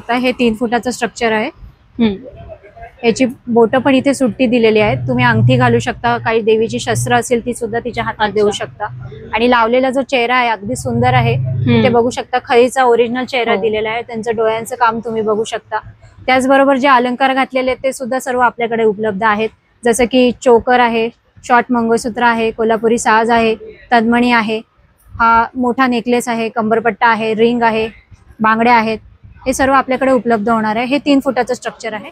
शकता हे 3 फुटाचं स्ट्रक्चर आहे। याची बोटं पण इथे सुट्टी दिलेली आहेत। तुम्ही अंगठी घालू शकता, काही देवीची शस्त्र असेल ती सुद्धा तिच्या हातात देऊ शकता। आणि लावलेला जो चेहरा आहे अगदी सुंदर आहे। ते बघू शकता खळीचा ओरिजिनल चेहरा दिलेला आहे। त्यांचं डोळ्यांचं काम तुम्ही बघू शकता। त्याचबरोबर जे अलंकार घातलेले आहेत ते सुद्धा सर्व आपल्याकडे उपलब्ध आहेत। जसं की चोकर आहे, शॉर्ट मंगळसूत्र आहे, कोल्हापुरी साज आहे, तन्मणी आहे, हा मोठा नेकलेस आहे, कंबरपट्टा आहे, रिंग आहे, बांगड्या आहेत, हे सर्व आपल्याकडे उपलब्ध होणार आहे। हे 3 फुटाचं स्ट्रक्चर आहे।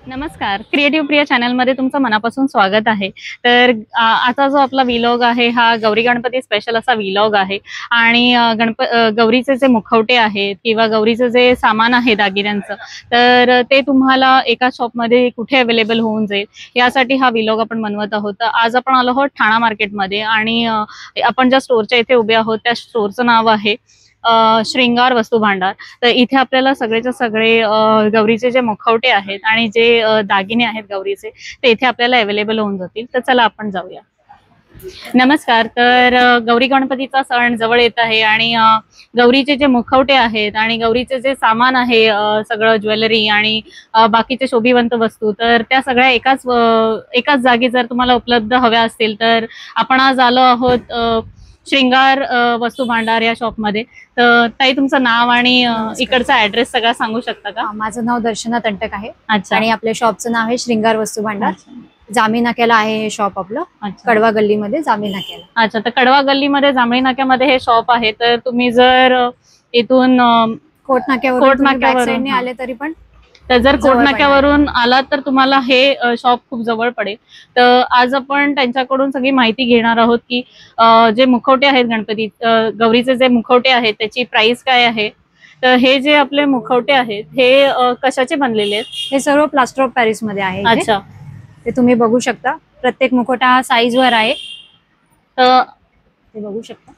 नमस्कार, क्रिएटिव्ह प्रिया चॅनल मध्ये तुमचं मनापासून स्वागत आहे। तर आता जो आपला व्लॉग आहे हा गौरी गणपती स्पेशल असा व्लॉग आहे। आणि गौरीचे जे मुखवटे आहेत किंवा गौरीचे जे सामान आहे दागिन्यांचं, तर ते तुम्हाला एका शॉपमध्ये कुठे अवेलेबल होऊन जाईल यासाठी हा व्लॉग आपण बनवत आहोत। आज आपण आलो आहोत ठाणा मार्केटमध्ये आणि आपण ज्या स्टोरच्या इथे उभे आहोत त्या स्टोरचं नाव आहे श्रृंगार वस्तू भांडार। तर इथे आपल्याला सगळेच्या सगळे गौरीचे जे मुखवटे आहेत आणि जे दागिने आहेत गौरीचे ते इथे आपल्याला अवेलेबल होऊन जातील। तर चला आपण जाऊया। नमस्कार। तर गौरी गणपतीचा सण जवळ येत आहे आणि गौरीचे जे मुखवटे आहेत आणि गौरीचे जे सामान आहे सगळं ज्वेलरी आणि बाकीचे शोभिवंत वस्तू, तर त्या सगळ्या एकाच जागी जर तुम्हाला उपलब्ध हव्या असतील तर आपण आज आलो आहोत श्रृंगार वस्तू भांडार या शॉपमध्ये। तर ताई तुमचं नाव आणि इकडचा ऍड्रेस सगळा सांगू शकता का? माझं नाव दर्शना तंटक आहे। अच्छा। आणि आपल्या शॉपचं नाव आहे श्रृंगार वस्तू भांडार। जांभी नाक्याला आहे हे शॉप आपलं, कडवा गल्लीमध्ये जांभी नाक्याला। अच्छा, तर कडवा गल्लीमध्ये जांभी नाक्यामध्ये हे शॉप आहे। तर तुम्ही जर इथून कोट नाक्यावरून आले तरी पण, तर जर कोट नाक्यावरून आलात तर तुम्हाला हे शॉप खूप जवळ पडेल। तर आज आपण त्यांच्याकडून सगळी माहिती घेणार आहोत की जे मुखवटे आहेत गणपती गौरीचे जे मुखवटे आहेत त्याची प्राइस काय आहे। तर हे जे आपले मुखवटे आहेत हे कशाचे बनलेले आहेत? हे सर्व प्लास्टर ऑफ पॅरिस मध्ये आहे। अच्छा, ते तुम्ही बघू शकता। प्रत्येक मुखवटा हा साईज वर आहे, तर ते बघू शकता।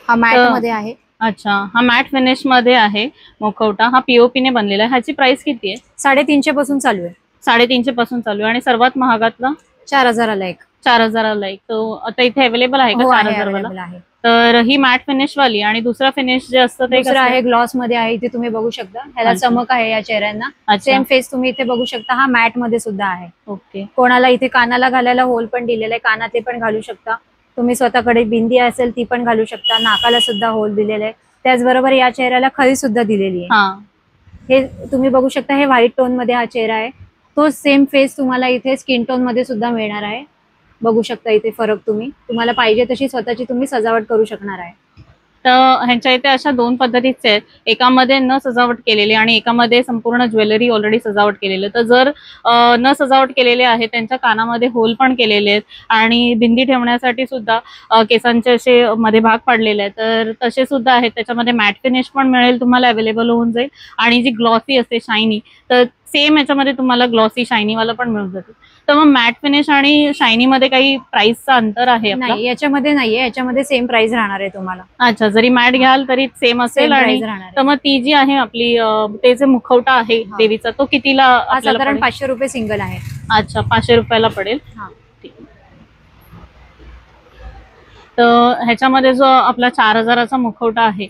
हा मॅट मध्ये आहे। अच्छा, हा मॅट फिनिश मध्ये आहे मुखवटा, हा पीओपी ने बनलेला आहे। ह्याची प्राइस किती आहे? 350 पासून चालू आहे। 350 पासून चालू आहे। आणि सर्वात महागातला 4000 ला एक। 4000 ला एक। तो आता इथे अवेलेबल आहे का? 4000 वाला आहे। तर ही मॅट फिनिश वाली आणि दुसरा फिनिश जे असतं ते दुसरा आहे ग्लॉस मध्ये आहे। इथे तुम्ही बघू शकता, ह्याला चमक आहे या चेहऱ्यांना। सेम फेस तुम्ही इथे बघू शकता। हा मॅट मध्ये सुद्धा आहे। ओके। कोणाला इथे कानाला घालायला होल पण दिलेला आहे, कानातले पण घालू शकता तुम्ही। स्वतःकडे बिंदी असेल ती पण घालू शकता, नाकाला सुद्धा होल दिलेला आहे। त्याचबरोबर या चेहऱ्याला खळी सुद्धा दिलेली आहे। हे तुम्ही बघू शकता, हे व्हाईट टोन मध्ये हा चेहरा आहे। तो सेम फेस तुम्हाला इथे स्किन टोन मध्ये सुद्धा मिळणार आहे। बघू शकता इथे फरक, तुम्हाला पाहिजे तशी स्वतःची तुम्ही सजावट करू शकणार आहे। तर ह्यांच्या इथे अशा 2 पद्धतीचे आहेत, एकामध्ये न सजावट केलेली आणि एकामध्ये संपूर्ण ज्वेलरी ऑलरेडी सजावट केलेली। तर जर न सजावट केलेले आहे त्यांच्या कानामध्ये होल पण केलेले आहेत आणि बिंदी ठेवण्यासाठी सुद्धा केसांचे असे मध्ये भाग पाडलेले आहेत, तर तसे सुद्धा आहेत। त्याच्यामध्ये मॅट फिनिश पण मिळेल तुम्हाला, अवेलेबल होऊन जाईल। आणि जी ग्लॉसी असते शायनी, तर सेम याच्यामध्ये तुम्हाला ग्लॉसी शायनी वाला पण मिळून जाते। तर मग मॅट फिनिश आणि शायनी मध्ये काही प्राइसचा अंतर आहे? नाही, याच्यामध्ये नाहीये, याच्यामध्ये सेम प्राइस राहणार आहे तुम्हाला। अच्छा, जरी मॅट घ्याल तरी सेम असेल। आणि तर मग ती जी आहे आपली ते जे मुखवटा आहे देवीचा तो कितीला? साधारण 500 रुपये सिंगल आहे। अच्छा, 500 रुपयाला पडेल। तर ह्याच्यामध्ये जो आपला 4000चा मुखवटा आहे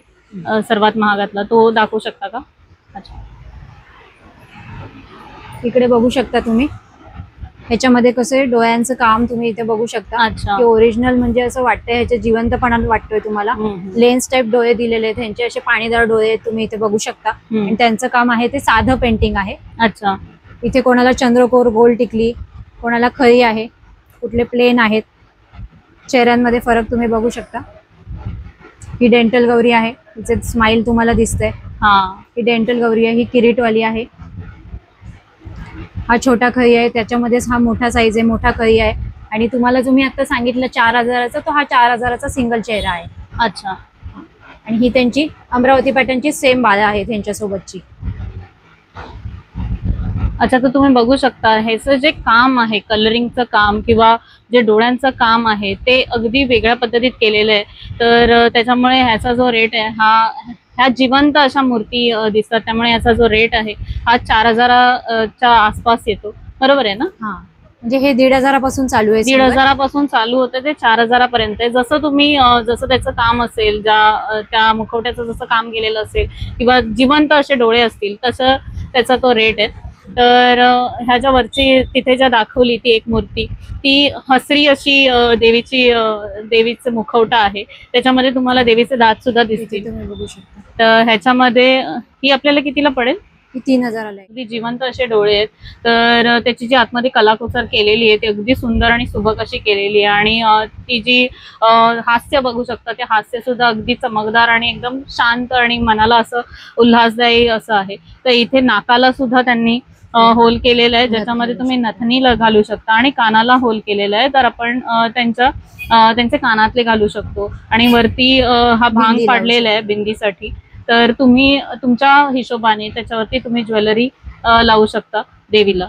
सर्वात महागातला, तो दाखवू शकता का? अच्छा, इकडे बघू शकता तुम्ही, ह्याच्यामध्ये कसे डोळ्यांचं काम तुम्ही इथे बघू शकता। अच्छा, ओरिजिनल म्हणजे असं वाटतंय, ह्याच्या जिवंतपणा वाटतोय तुम्हाला। लेन्स टाइप डोळे दिलेले आहेत, त्यांचे असे पाणीदार डोळे तुम्ही इथे बघू शकता। आणि त्यांचं काम आहे ते साधं पेंटिंग आहे। अच्छा, इथे कोणाला चंद्रकोर, गोल टिकली, कोणाला खळी आहे, कुठले प्लेन आहेत। चेहऱ्यांमध्ये फरक तुम्ही बघू शकता। ही डेंटल गौरी आहे, तिचे स्माइल तुम्हाला दिसतंय। ही डेंटल गौरी आहे, ही किरीटवाली आहे। हा छोटा खळी आहे, त्याच्यामध्येच हा मोठा साईज आहे, मोठा खळी आहे। आणि तुम्हाला जो मी आता सांगितलं 4000चा, तो हा 4000चा सिंगल चेहरा आहे। अच्छा, आणि ही त्यांची अमरावती पॅटर्नची सेम बाळा आहे त्यांच्यासोबतची। अच्छा, तर तुम्ही बघू शकता ह्याचं जे काम आहे, कलरिंगचं काम किंवा जे डोळ्यांचं काम आहे ते अगदी वेगळ्या पद्धतीत केलेलं आहे। तर त्याच्यामुळे ह्याचा जो रेट आहे हा ह्या जिवंत अशा मूर्ती दिसतात, त्यामुळे याचा जो रेट आहे हा 4000च्या आसपास येतो, बरोबर आहे ना? हा, म्हणजे हे 1500 पासून चालू आहे. 1500 पासून चालू होते ते 4000 पर्यंत आहे. जसं तुम्ही जसं त्याचं काम असेल, त्या मुखवट्याचं जसं काम केलेलं असेल किंवा जिवंत असे डोळे असतील तसं त्याचा तो रेट आहे. तर ह्याच्या वरची तिथे ज्या दाखवली ती एक मूर्ती, ती हसरी अशी देवीचं मुखवटा आहे. त्याच्यामध्ये तुम्हाला देवीचे दात सुद्धा दिसतील. तुम्ही बघू शकता. तर ह्याच्यामध्ये ही आपल्याला कितीला पडेल? 3000ला. अगदी जिवंत असे डोळे आहेत. तर त्याची जी आतमध्ये कलाकुसर केलेली आहे ती अगदी सुंदर आणि सुबक अशी केलेली आहे. आणि ती जी हास्य बघू शकता, ते हास्य सुद्धा अगदी चमकदार आणि एकदम शांत आणि मनाला असं उल्हासदायी असं आहे. तर इथे नाकाला सुद्धा त्यांनी होल केलेलं आहे, ज्याच्यामध्ये तुम्ही नथनी घालू शकता आणि कानाला होल केलेला आहे, तर आपण त्यांचे कानातले घालू शकतो. आणि वरती हा भांग पाडलेला आहे बिंदीसाठी. तर तुम्ही तुमच्या हिशोबाने त्याच्यावरती तुम्ही ज्वेलरी लावू शकता देवीला.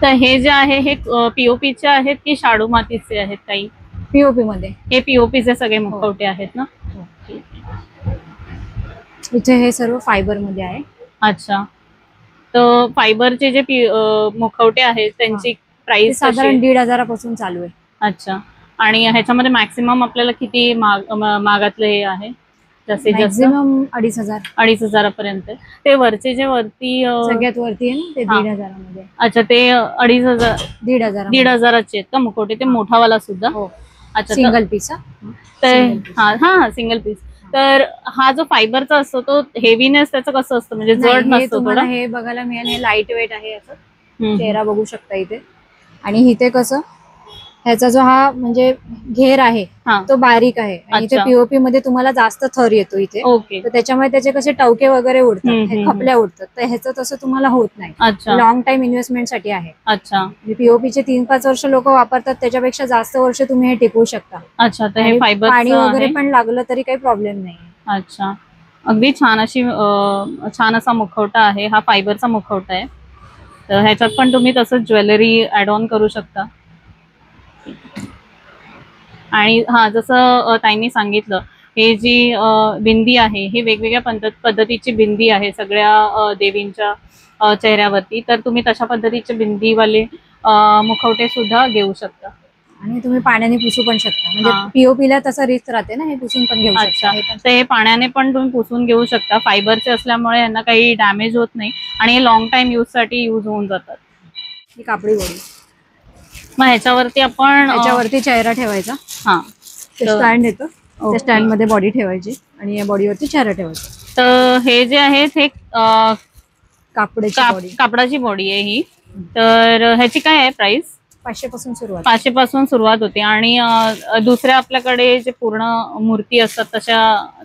तर हे जे आहे हे पीओपीचे आहेत की शाडू मातीचे आहेत? काही पीओपी मध्ये. हे पीओपीचे सगळे मुखवटे आहेत ना? इथे हे सर्व फायबर मध्ये आहे. अच्छा, तर फायबरचे जे मुखवटे आहेत त्यांची प्राइस साधारण 1500 पासून चालू आहे. अच्छा, आणि ह्याच्यामध्ये मॅक्सिमम आपल्याला किती मागातलं हे आहे? जास्तीत जास्त 2500 पर्यंत. ते वरचे जे वरती सगळ्यात वरती आहे ना ते 1500 मध्ये. अच्छा, ते 1500 1500चे आहेत का मुखवटे? ते मोठावाला सुद्धा? अच्छा, सिंगल पीस. हा सिंगल पीस. तर हा जो फायबरचा असतो तो हेवीनेस त्याचं कसं असतं, म्हणजे जड नसतो थोडा? हे बघायला मिळेल, हे लाईट वेट आहे. याचा चेहरा बघू शकता इथे. आणि इथे कसं ह्याचा जो हा म्हणजे घेर आहे तो बारीक आहे. आणि इथे पीओपी मध्ये तुम्हाला जास्त थर येतो इथे. तर त्याच्यामुळे त्याचे कसे टवके वगैरे उडतात, खपल्या उडतात. तर ह्याचं तसं तुम्हाला होत नाही. लॉंग टाइम इन्व्हेस्टमेंट साठी आहे. अच्छा, पीओपीचे 3-5 वर्ष लोक वापरतात, त्याच्यापेक्षा जास्त वर्ष तुम्ही हे टिकवू शकता. अच्छा, तर हे फायबर पाणी वगैरे पण लागलं तरी काही प्रॉब्लेम नाही. अच्छा, अगदी छान असा मुखवटा आहे. हा फायबरचा मुखवटा आहे. तर ह्याच्यात पण तुम्ही तसंच ज्वेलरी ऍड ऑन करू शकता. आणि हा, जसं ताईंनी सांगितलं, हे जी बिंदी आहे ही वेगवेगळ्या पद्धतीची बिंदी आहे सगळ्या देवींच्या चेहऱ्यावरती. तर तुम्ही तशा पद्धतीचे बिंदीवाले मुखवटे सुद्धा घेऊ शकता. आणि तुम्ही पाण्याने पुसू पण शकता, म्हणजे पीओपीला तसं रिस्क राहते ना, हे पुसून पण घेऊ शकता. तर हे पाण्याने पण तुम्ही पुसून घेऊ शकता. फायबरचे असल्यामुळे यांना काही डॅमेज होत नाही आणि हे लॉंग टाइम यूज साठी यूज होऊन जातात. ही कापडी बॉडी. मग ह्याच्यावरती चेहरा ठेवायचा. हा, स्टँड येतो, त्या स्टँड मध्ये बॉडी ठेवायची आणि या बॉडीवरती चेहरा ठेवायचा. तर हे जे आहे हे कापडाची कापडाची बॉडी आहे ही. तर ह्याची काय आहे प्राइस? 500 पासून सुरुवात. 500 पासून सुरुवात होते. आणि दुसऱ्या आपल्याकडे जे पूर्ण मूर्ती असतात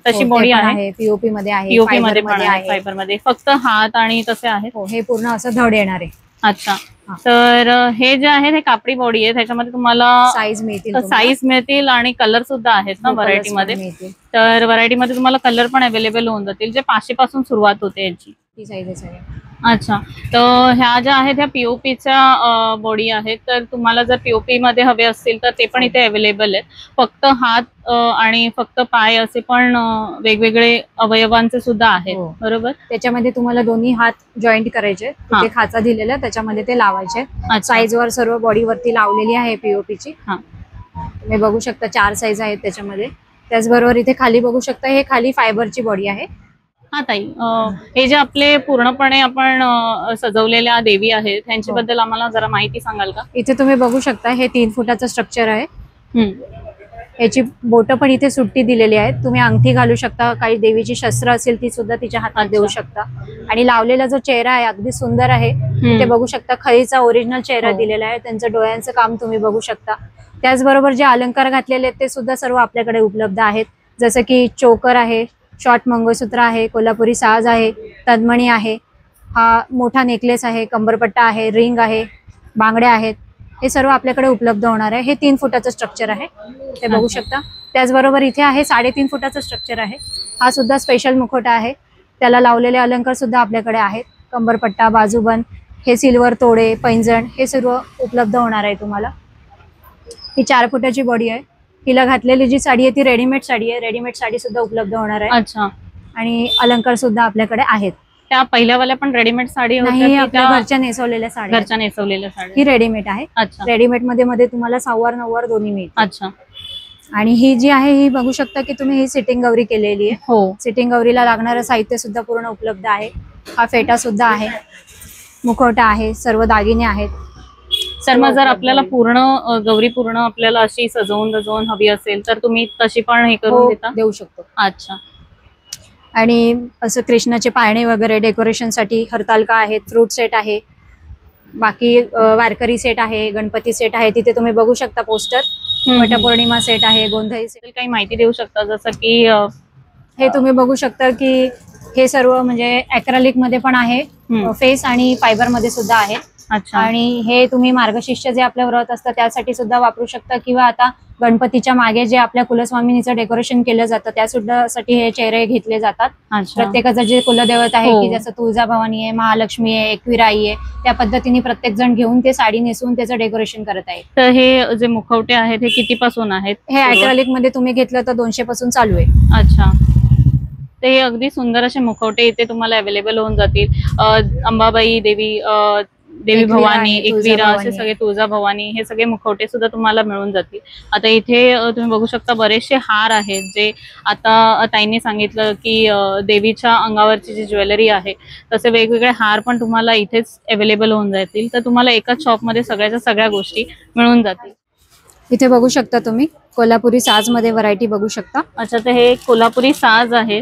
तशी बॉडी आहे. पीओपी मध्ये आहे, पीओपी मध्ये पण आहे, फायबर मध्ये. फक्त हात आणि तसे आहेत. हे पूर्ण असं धड येणार आहे. अच्छा, तर हे जे आहे हे कापडी बॉडी आहे. त्याच्यामध्ये तुम्हाला साईज मिळतील आणि कलर सुद्धा आहेत ना व्हरायटी मध्ये. तर व्हरायटी मध्ये तुम्हाला कलर पण अवेलेबल होऊन जातील, जे 500 पासून सुरुवात होते याची. अच्छा, तर ह्या ज्या आहेत ह्या पीओपीच्या बॉडी आहेत. तर तुम्हाला जर पीओपी मध्ये हवे असतील तर ते पण इथे अवेलेबल आहेत. फक्त हात आणि फक्त पाय असे पण वेगवेगळे अवयवांचे सुद्धा आहेत, बरोबर? त्याच्यामध्ये तुम्हाला दोन्ही हात जॉईंट करायचे, तिथे खाचा दिलेला त्याच्यामध्ये ते लावायचे. साईज वर सर्व बॉडीवरती लावलेली आहे पीओपीची. तुम्ही बघू शकता 4 साईज आहेत त्याच्यामध्ये. त्याचबरोबर इथे खाली बघू शकता, हे खाली फायबरची बॉडी आहे. हा ताई, हे जे आपले पूर्णपणे आपण सजवलेल्या देवी आहेत त्यांच्याबद्दल आम्हाला जरा माहिती सांगाल का? इथे तुम्ही बघू शकता, हे 3 फुटाचं स्ट्रक्चर आहे. याची बोटं पण इथे सुट्टी दिलेली आहेत. तुम्ही अंगठी घालू शकता, काही देवीची शस्त्र असेल ती सुद्धा तिच्या हातात देऊ शकता. आणि लावलेला जो चेहरा आहे अगदी सुंदर आहे. ते बघू शकता, खळीचा ओरिजिनल चेहरा दिलेला आहे. त्यांचं डोळ्यांचं काम तुम्ही बघू शकता. त्याचबरोबर जे अलंकार घातलेले आहेत ते सुद्धा सर्व आपल्याकडे उपलब्ध आहेत. जसं की चोकर आहे, शॉर्ट मंगळसूत्र आहे, कोल्हापुरी साज आहे, तन्मणी आहे, हा मोठा नेकलेस आहे, कंबरपट्टा आहे, रिंग आहे, बांगड्या आहेत. हे सर्व आपल्याकडे उपलब्ध होणार आहे. हे 3 फुटाचं स्ट्रक्चर आहे, ते बघू शकता. त्याचबरोबर इथे आहे 3.5 फुटाचं स्ट्रक्चर आहे. हा सुद्धा स्पेशल मुखवटा आहे. त्याला लावलेले अलंकार सुद्धा आपल्याकडे आहेत. कंबरपट्टा, बाजूबंद, हे सिल्वर तोडे, पैंजण हे सर्व उपलब्ध होणार आहे तुम्हाला. ही 4 फुटाची बॉडी आहे. हिला घातलेली जी साडी आहे ती रेडीमेड साडी आहे. रेडीमेड साडी सुद्धा उपलब्ध होणार आहे. अच्छा. आणि अलंकार सुद्धा आपल्याकडे आहेत. त्या पहिल्यावाल्या पण रेडीमेड साडी नाही, होत्या, आपल्या घरच्या नेसवलेल्या साड्या, घरच्या नेसवलेल्या साड्या. ही रेडीमेड आहे. अच्छा. रेडीमेड मध्ये तुम्हाला सहावार नऊवार दोन्ही मिळतील. अच्छा. आणि ही जी आहे ही बघू शकता की तुम्ही ही सिटिंग गौरी केलेली आहे. हो. सिटिंग गौरीला लागणारं साहित्य सुद्धा पूर्ण उपलब्ध आहे. हा फेटा सुद्धा आहे, मुखवटा आहे, सर्व दागिने आहेत. तर मग जर आपल्याला पूर्ण गौरी पूर्ण आपल्याला अशी सजवून हवी असेल तर तुम्ही तशी पण हे करून देता? देऊ शकतो. अच्छा. आणि असं कृष्णाचे पाळणे वगैरे डेकोरेशनसाठी हरतालका आहेत, फ्रूट सेट आहे, बाकी वारकरी सेट आहे, गणपती सेट आहे. तिथे तुम्ही बघू शकता पोस्टर. वटपौर्णिमा सेट आहे, गोंधळी सेट. काही माहिती देऊ शकता? जसं की हे तुम्ही बघू शकता की हे सर्व म्हणजे ऍक्रेलिक मध्ये पण आहे, फेस आणि फायबर मध्ये सुद्धा आहे. अच्छा. आणि हे तुम्ही मार्गशीर्ष जे आपलं व्रत असतं त्यासाठी सुद्धा वापरू शकता, किंवा आता गणपतीच्या मागे जे आपल्या कुलस्वामिनीचं डेकोरेशन केलं जातं त्या सुद्धा साठी हे चेहरे घेतले जातात. प्रत्येकाचं जे कुलदेवत आहे की जसं तुळजाभवानी आहे, महालक्ष्मी आहे, एकविराई आहे, त्या पद्धतीने प्रत्येक जण घेऊन ते साडी नेसून त्याचं डेकोरेशन करत आहे. तर हे जे मुखवटे आहेत हे कितीपासून आहेत? हे ऍक्रेलिक मध्ये तुम्ही घेतलं तर 200 पासून चालू आहे. अच्छा. तर हे अगदी सुंदर असे मुखवटे इथे तुम्हाला अवेलेबल होऊन जातील. अंबाबाई देवी, देवी भवानी, एकविरा, असे सगळे, तुळजाभवानी, हे सगळे मुखवटे सुद्धा तुम्हाला मिळून जातील. आता इथे तुम्ही बघू शकता बरेचसे हार आहेत जे आता ताईंनी सांगितलं की देवीच्या अंगावरची जी ज्वेलरी आहे तसे वेगवेगळे हार पण तुम्हाला इथेच अवेलेबल होऊन जातील. तर तुम्हाला एकाच शॉपमध्ये सगळ्याच्या सगळ्या गोष्टी मिळून जातील. इथे बघू शकता तुम्ही कोल्हापुरी साज मध्ये व्हरायटी बघू शकता. अच्छा. तर हे कोल्हापुरी साज आहे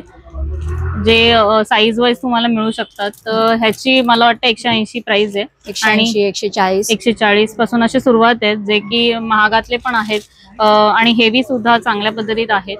जे साईज वाईज तुम्हाला मिळू शकतात. तर ह्याची मला वाटतं 180 प्राइस आहे. 180, 140 पासून अशी सुरुवात आहे, जे की महागातले पण आहेत आणि हेवी सुद्धा चांगल्या पद्धतीत आहेत.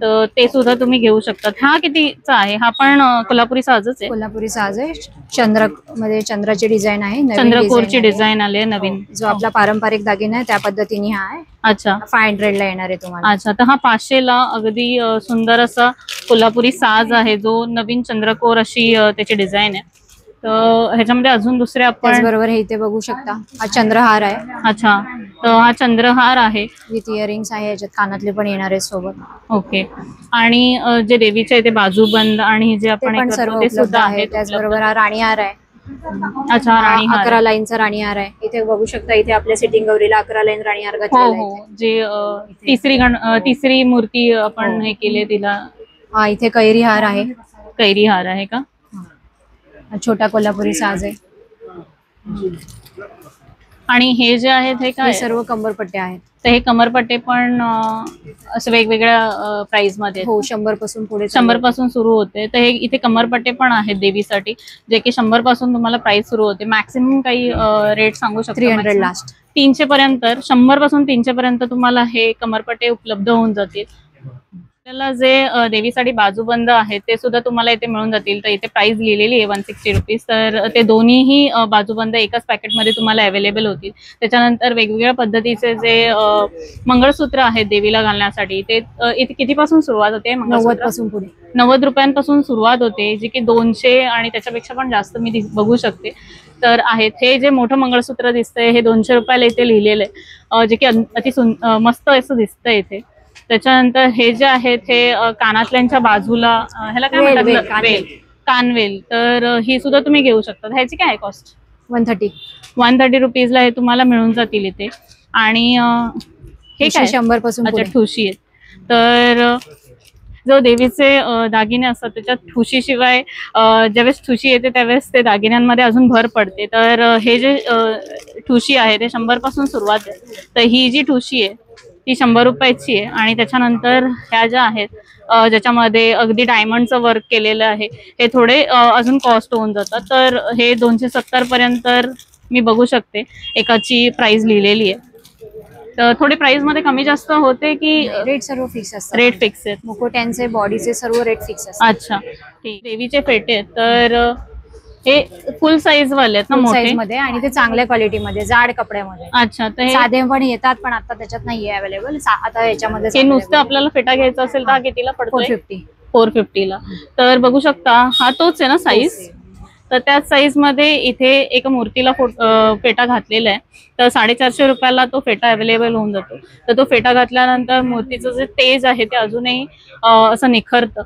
तर ते सुद्धा तुम्ही घेऊ शकतात. हा कितीचा आहे? हा पण कोल्हापुरी साजच आहे. कोल्हापुरी साज आहे. चंद्र मध्ये चंद्राची डिझाईन आहे, चंद्रकोरची डिझाईन आली आहे नवीन. जो आपला पारंपरिक दागिना आहे त्या पद्धतीने हा आहे. अच्छा. 500 ला येणार आहे तुम्हाला. अच्छा. तर हा 500 ला अगदी सुंदर असा कोल्हापुरी साज आहे जो नवीन चंद्रकोर अशी त्याची डिझाईन आहे. तर ह्याच्यामध्ये अजून दुसरे आपण बरोबर हे इथे बघू शकता. हा चंद्रहार आहे. अच्छा. तर हा चंद्रहार आहे विथ इयरिंग्स आहे, याच्यात कानातले पण येणार आहे सोबत. ओके. आणि जे देवीचे आहे ते बाजूबंद आणि जे आपण सर्व ते सुद्धा आहे. त्याचबरोबर हा राणीहार आहे. अच्छा. राणीहार 11 लाईनचा राणीहार आहे. इथे बघू शकता, इथे आपल्या सिटिंग गौरीला 11 लाईन राणीहार घातलेला आहे. जे तिसरी मूर्ती आपण हे केले तिला. हा इथे कैरी हार आहे. कैरी हार आहे का? छोटा कोल्हापुरी साज आहे. आणि हे जे आहेत हे काय? सर्व कंबरपट्टे आहेत. तर हे कमरपट्टे पण असं वेगवेगळ्या प्राइस मध्ये? हो, 100 पासून पुढे, 100 पासून सुरू होते. तर हे इथे कमरपट्टे पण आहेत देवीसाठी, जे की 100 पासून तुम्हाला प्राइस सुरू होते. मॅक्सिमम काही रेट सांगू शकतो? 300 लास्ट. 300 पर्यंत, 100 पासून 300 पर्यंत तुम्हाला हे कमरपट्टे उपलब्ध होऊन जातील. आपल्याला जे देवीसाठी बाजूबंद आहेत ते सुद्धा तुम्हाला इथे मिळून जातील. तर इथे प्राइस लिहिलेली आहे 160 रुपीज. तर ते दोन्हीही बाजूबंद एकाच पॅकेटमध्ये तुम्हाला अवेलेबल होतील. त्याच्यानंतर वेगवेगळ््या पद्धतीचे जे मंगळसूत्र आहेत देवीला घालण्यासाठी ते इथे कितीपासून सुरुवात होते? 90 पासून पुढे. 90 रुपयांपासून सुरुवात होते, जे की 200 आणि त्याच्यापेक्षा पण जास्त मी बघू शकते तर आहेत. हे जे मोठं मंगळसूत्र दिसतंय हे 200 रुपयाला इथे लिहिलेलं आहे, जे की अति मस्त असं दिसतंय इथे. त्याच्यानंतर हे जे आहेत हे कानातल्यांच्या बाजूला, ह्याला काय म्हणतात? वेल, कानवेल. तर ही सुद्धा तुम्ही घेऊ शकता. ह्याची काय कॉस्ट? 130 रुपीजला हे तुम्हाला मिळून जातील इथे. आणि हे काय? 100 पासून. अच्छा, ठुशी आहेत. तर जो देवीचे दागिने असतात त्याच्यात ठुशीशिवाय ज्यावेळेस ठुशी येते त्यावेळेस ते दागिन्यांमध्ये अजून भर पडते. तर हे जे ठुशी आहे ते 100 पासून सुरुवात आहे. तर ही जी ठुशी आहे ती 100 रुपयाची आहे. आणि त्याच्यानंतर ह्या ज्या आहेत ज्याच्यामध्ये अगदी डायमंडचं वर्क केलेलं आहे हे थोडे अजून कॉस्ट होऊन जातात. तर हे 270 पर्यंत मी बघू शकते एकाची प्राइस लिहिलेली आहे. तर थोडे प्राइस मध्ये कमी जास्त होते की रेट सर्व फिक्स असतात? रेट फिक्स आहेत. मुकुट्यांचे, बॉडीचे सर्व रेट फिक्स असतात. अच्छा, ठीक. देवीचे फेटे आहेत तर हे फुल साईज वाले आहेत ना? मोठे मध्ये आणि ते चांगल्या क्वालिटीमध्ये, जाड कपड्यामध्ये. अच्छा. तर साधे पण येतात पण आता त्याच्यात नाहीये अवेलेबल. आता याच्यामध्ये हे नुसतं आपल्याला फेटा घ्यायचा असेल तर कितीला पडतो? 450. 450 ला. तर बघू शकता हा तोच आहे ना साईज? तर त्याच साईज मध्ये इथे एका मूर्तीला फेटा घातलेला आहे. तर 450 रुपयाला तो फेटा अवेलेबल होऊन जातो. तर तो फेटा घातल्यानंतर मूर्तीचं जे तेज आहे ते अजूनही असं निखरतं.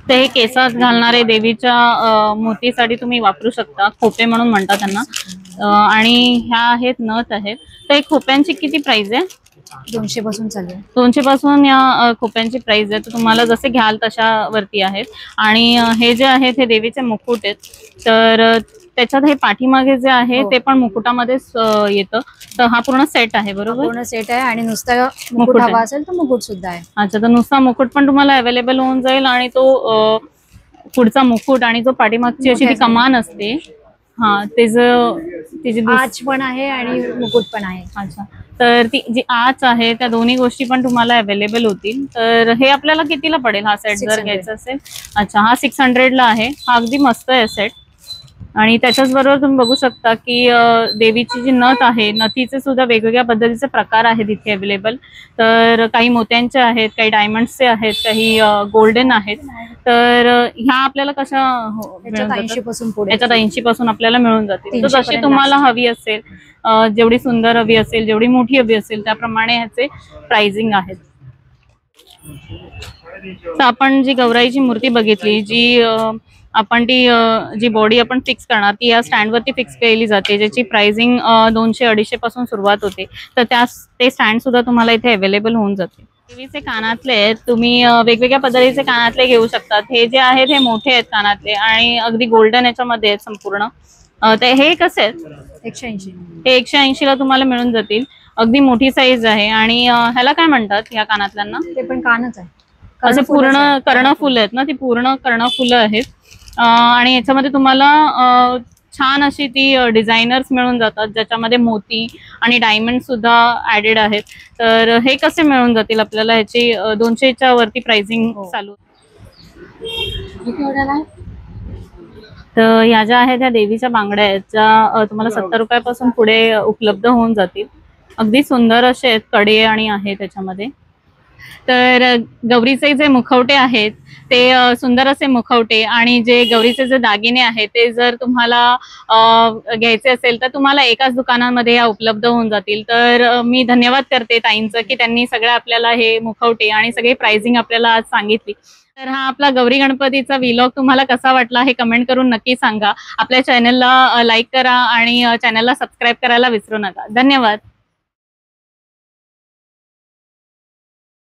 ते हे केसात घालणारे देवीच्या मूर्तीसाठी तुम्ही वापरू शकता. खोपे म्हणून म्हणतात त्यांना. आणि ह्या आहेत नथ आहेत. तर हे खोप्यांची किती प्राइस आहे? 200 पासून चालू आहे. 200 पासून या खोप्यांची प्राइस आहे. तर तुम्हाला जसे घ्याल तशा वरती आहेत. आणि हे जे आहेत हे देवीचे मुकुट आहेत. तर त्याच्यात हे पाठीमागे जे आहे ते पण मुकुटामध्येच येतं. तर हा पूर्ण सेट आहे बरोबर? पूर्ण सेट आहे आणि नुसता मुकुट हवा असेल तर मुकुट सुद्धा आहे. अच्छा, तर नुसता मुकुट पण तुम्हाला अवेलेबल होऊन जाईल. आणि तो पुढचा मुकुट आणि जो पाठीमागची अशी ती कमान असते, हा तिची आच पण आहे आणि मुकुट पण आहे. अच्छा, तर ती जी आच आहे त्या दोन्ही गोष्टी पण तुम्हाला अवेलेबल होतील. तर हे आपल्याला कितीला पडेल हा सेट जर घ्यायचा असेल? अच्छा, हा 600 ला आहे. हा अगदी मस्त आहे सेट. आणि त्याच्याच बरोबर तुम्ही बघू शकता की देवीची जी नथ आहे, नथीचे सुद्धा वेगवेगळ्या पद्धतीचे प्रकार आहेत इथे अवेलेबल. तर काही मोत्यांचे आहेत, काही डायमंडचे आहेत, काही गोल्डन आहेत. तर ह्या आपल्याला कशा त्याच्यात 80 पासून पुढे, याच्यात 80 पासून आपल्याला मिळून जातील. तर 300 जशी तुम्हाला हवी असेल, जेवढी सुंदर हवी असेल, जेवढी मोठी हवी असेल त्याप्रमाणे ह्याचे प्राइसिंग आहेत. तर आपण जी गौराईची मूर्ती बघितली, जी बॉडी आपण फिक्स करणार ती या स्टँडवरती फिक्स केली जाते, ज्याची प्राइसिंग 200-250 पासून सुरुवात होते. तर ते स्टँड सुद्धा तुम्हाला इथे अवेलेबल होऊन जाते. देवीचे कानातले आहेत, तुम्ही वेगवेगळ्या पद्धतीचे कानातले घेऊ शकतात. हे जे आहेत हे मोठे आहेत कानातले आणि अगदी गोल्डन याच्यामध्ये आहेत संपूर्ण. ते हे कसे आहेत? 180. हे 180 ला तुम्हाला मिळून जातील. अगदी मोठी साईज आहे. आणि ह्याला काय म्हणतात या कानातल्यांना? ते पण कानच आहे. असे पूर्ण कर्णफुल आहेत ना, ती पूर्ण कर्णफुलं आहेत. आणि याच्यामध्ये तुम्हाला छान अशी ती डिझायनर्स मिळून जातात, ज्याच्यामध्ये मोती आणि डायमंड सुद्धा ऍडेड आहेत. तर हे कसे मिळून जातील आपल्याला? ह्याची 200च्या वरती प्राइसिंग चालू. तर ह्या ज्या आहेत त्या देवीच्या बांगड्या आहेत, ज्या तुम्हाला 70 रुपयापासून पुढे उपलब्ध होऊन जातील. अगदी सुंदर असे आहेत, कडे आणि आहे त्याच्यामध्ये. तर गौरीचे जे मुखवटे आहेत ते सुंदर असे मुखवटे आणि जे गौरीचे जे दागिने आहेत ते जर तुम्हाला घ्यायचे असेल तर तुम्हाला एकाच दुकानामध्ये या उपलब्ध होऊन जातील. तर मी धन्यवाद करते ताईंचं की त्यांनी सगळं आपल्याला हे मुखवटे आणि सगळे प्राइसिंग आपल्याला आज सांगितली. तर हा आपला गौरी गणपतीचा व्लॉग तुम्हाला कसा वाटला हे कमेंट करून नक्की सांगा. आपल्या चॅनलला लाईक करा आणि चॅनलला सबस्क्राईब करायला विसरू नका. धन्यवाद.